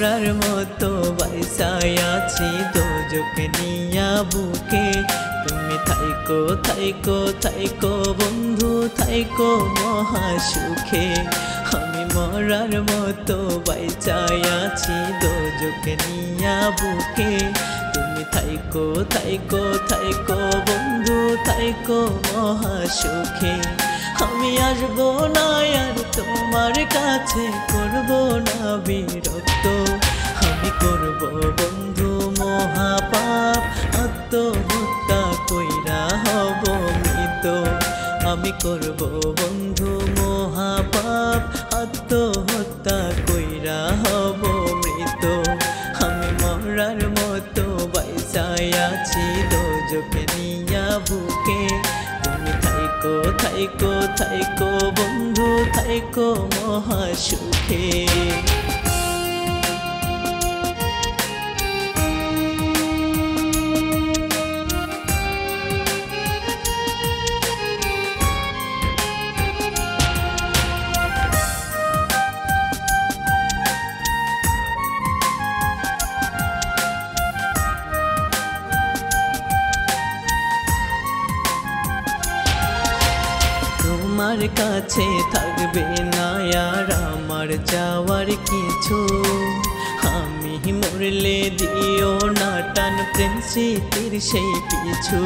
মরার মতো বাইসায় আছি দোজক নিয়া বুকে। তুমি থাইকো থাইকো থাইকো বন্ধু থাইকো মহা সুখে। আমি মরার মতো বাইসায় আছি দোজক নিয়া বুকে। তুমি থাইকো থাইকো থাইকো বন্ধু থাইকো মহা সুখে। আমি আসবো না আর তোমার কাছে, করব না বিরক্ত। আমি করব বন্ধু মহাপাপ, আত্মহত্যা কইরা হব মৃত। আমি করব বন্ধু মহাপাপ, আত্মহত্যা কইরা হব মৃত। আমি মরার মতো বাইসায় আছি দোজক নিয়া বুকে। তুমি থাইকো থাইকো থাইকো বন্ধু থাইকো মহা সুখে। তোমার কাছে থাকবে না আর আমার যাওয়ার কিছু। আমি মরলে দিও না টান প্রেম স্মৃতির সেই পিছু।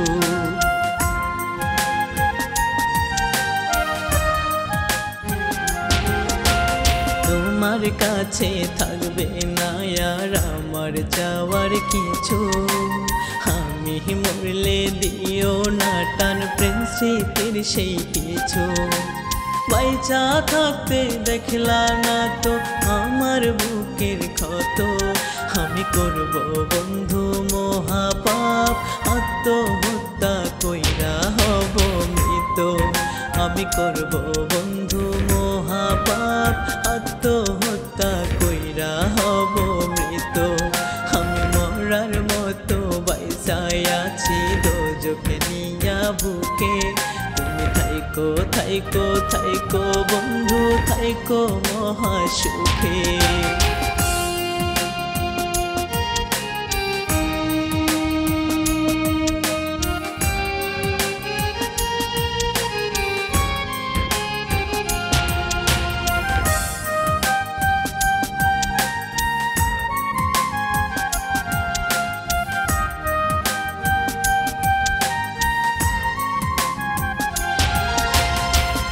তোমার কাছে থাকবে না আর আমার যাওয়ার কিছু। আমি মরলে দিও না টান প্রেম স্মৃতির সেই পিছু। বাইচা থাকতে দেখলা না তো আমার বুকের ক্ষত। আমি করব বন্ধু মহাপাপ, আত্মহত্যা কইরা হব মৃত। আমি করব বন্ধু মহাপাপ, আত্মহত্যা কইরা হব মৃত। আমি মরার মতো বাইসায় আছি দোজক নিয়া বুকে। তুমি থাইকো থাইকো থাইকো বন্ধু থাইকো মহা সুখে।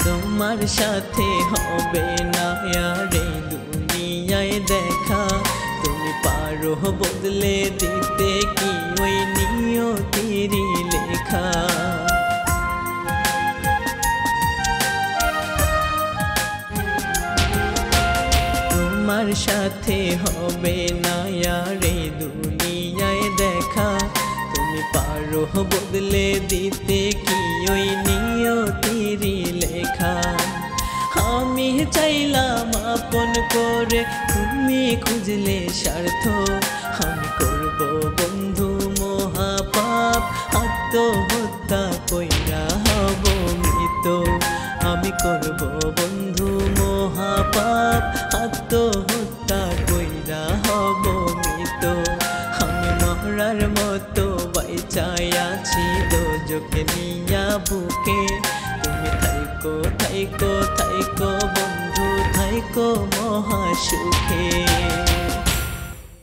তোমার সাথে হবে না আর এই দুনিয়ায় দেখা। তুমি পারো বদলে দিতে কি ওই নিয়তিরই লেখা। তোমার সাথে হবে না আর এই দুনিয়ায় দেখা। তুমি পারো বদলে দিতে কি ওই নিয়তিরই লেখা। আমি চাইলাম আপন করে, তুমি খুঁজলে স্বার্থ। আমি করব বন্ধু মহাপাপ, আত্মহত্যা কইরা হব মৃত। আমি করব বন্ধু মহাপাপ, আত্মহত্যা কইরা হব মৃত। আমি মরার মতো বাইচায় আছি দোজক নিয়া বুকে। তুমি থাইকো থাইকো থাইকো বন্ধু থাইকো মহা সুখে।